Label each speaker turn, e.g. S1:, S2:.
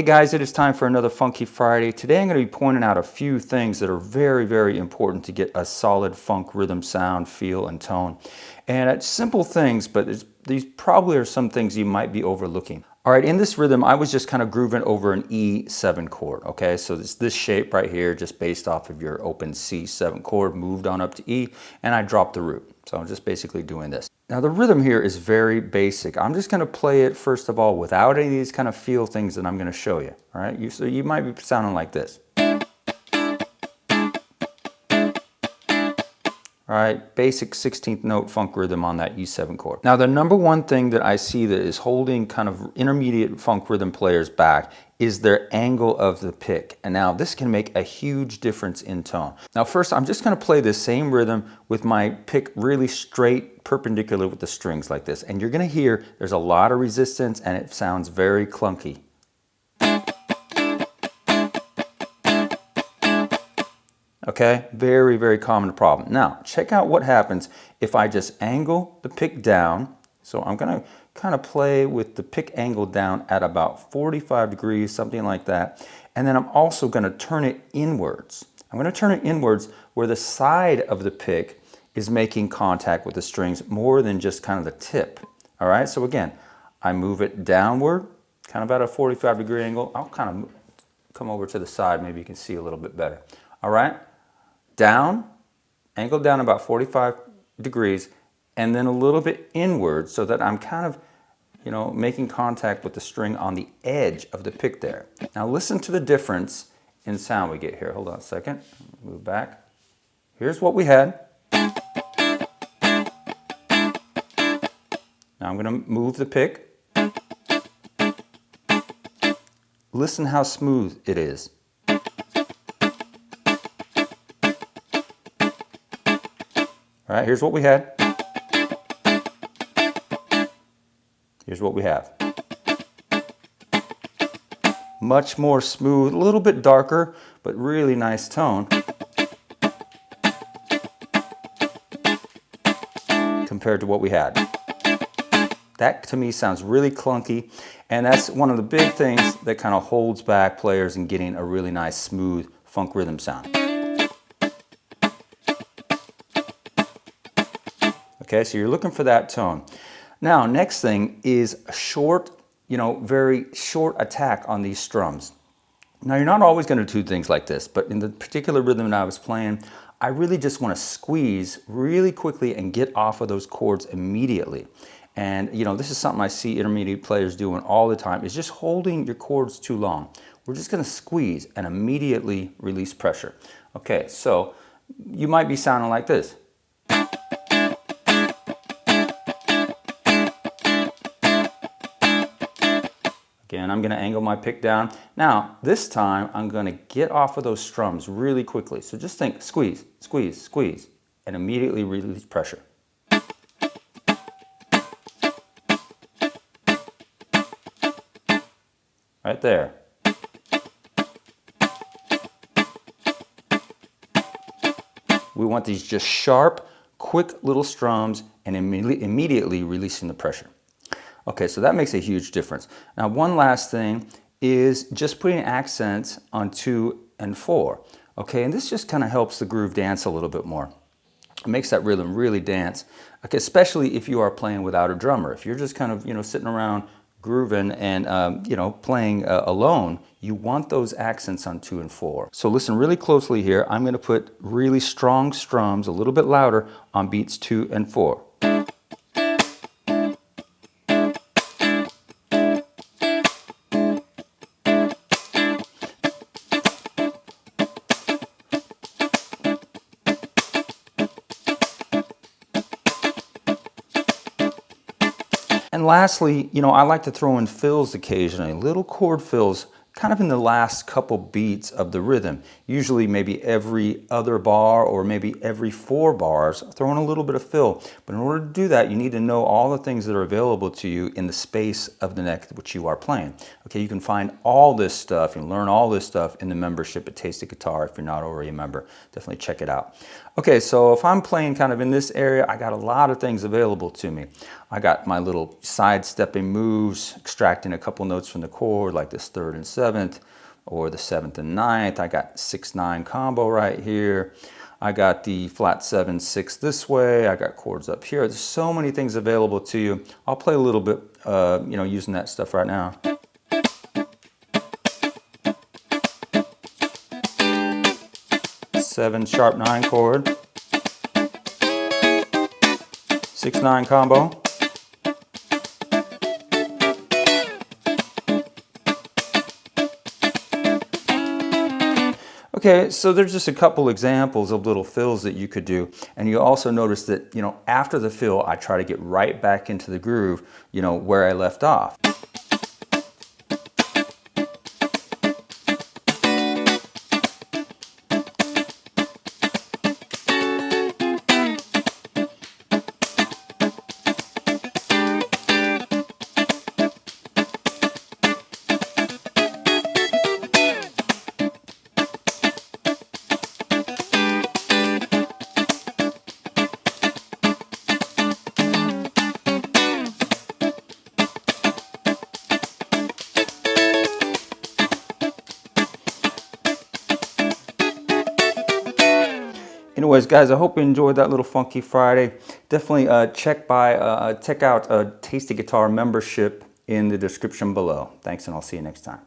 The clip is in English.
S1: Hey guys, it is time for another Funky Friday. Today I'm going to be pointing out a few things that are very, very important to get a solid funk rhythm sound, feel, and tone. And it's simple things, but these probably are some things you might be overlooking. All right, in this rhythm, I was just kind of grooving over an E7 chord, okay? So it's this shape right here, just based off of your open C7 chord, moved on up to E, and I dropped the root. So I'm just basically doing this. Now the rhythm here is very basic. I'm just going to play it first of all without any of these kind of feel things that I'm going to show you. All right, so you might be sounding like this. All right, basic 16th note funk rhythm on that E7 chord. Now the number one thing that I see that is holding kind of intermediate funk rhythm players back is their angle of the pick. And now this can make a huge difference in tone. Now first I'm just going to play this same rhythm with my pick really straight perpendicular with the strings like this. And you're going to hear there's a lot of resistance and it sounds very clunky. Okay, very, very common problem. Now, check out what happens if I just angle the pick down. So I'm going to kind of play with the pick angle down at about 45 degrees, something like that. And then I'm also going to turn it inwards. I'm going to turn it inwards where the side of the pick is making contact with the strings more than just kind of the tip. All right, so again, I move it downward, kind of at a 45-degree angle. I'll kind of come over to the side, maybe you can see a little bit better. All right. Down, angle down about 45 degrees, and then a little bit inward so that I'm kind of, making contact with the string on the edge of the pick there. Now listen to the difference in sound we get here. Hold on a second, move back. Here's what we had. Now I'm going to move the pick. Listen how smooth it is. All right, here's what we had. Here's what we have. Much more smooth, a little bit darker, but really nice tone compared to what we had. That to me sounds really clunky, and that's one of the big things that kind of holds back players in getting a really nice, smooth funk rhythm sound. Okay, so you're looking for that tone. Now, next thing is a short, very short attack on these strums. Now, you're not always going to do things like this, but in the particular rhythm that I was playing, I really just want to squeeze really quickly and get off of those chords immediately. And, this is something I see intermediate players doing all the time, is just holding your chords too long. We're just going to squeeze and immediately release pressure. Okay, so you might be sounding like this. Again, I'm going to angle my pick down. Now, this time, I'm going to get off of those strums really quickly. So just think, squeeze, squeeze, squeeze, and immediately release pressure. Right there. We want these just sharp, quick little strums and immediately releasing the pressure. Okay, so that makes a huge difference. Now, one last thing is just putting accents on 2 and 4. Okay, and this just kind of helps the groove dance a little bit more. It makes that rhythm really dance, okay, especially if you are playing without a drummer. If you're just kind of, sitting around grooving and, playing alone, you want those accents on 2 and 4. So listen really closely here. I'm going to put really strong strums, a little bit louder, on beats 2 and 4. And lastly, I like to throw in fills occasionally, little chord fills, kind of in the last couple beats of the rhythm. Usually maybe every other bar or maybe every 4 bars, throw in a little bit of fill. But in order to do that, you need to know all the things that are available to you in the space of the neck which you are playing. Okay, you can find all this stuff and learn all this stuff in the membership at Tasty Guitar if you're not already a member. Definitely check it out. Okay, so if I'm playing kind of in this area, I got a lot of things available to me. I got my little sidestepping moves, extracting a couple notes from the chord, like this 3rd and 7th, or the 7th and 9th. I got 6-9 combo right here. I got the flat 7, 6 this way. I got chords up here. There's so many things available to you. I'll play a little bit, using that stuff right now. Seven sharp 9 chord, 6-9 combo. Okay, so there's just a couple examples of little fills that you could do. And you also notice that, after the fill, I try to get right back into the groove, where I left off. Anyways, guys, I hope you enjoyed that little Funky Friday. Definitely check out Tasty Guitar membership in the description below. Thanks, and I'll see you next time.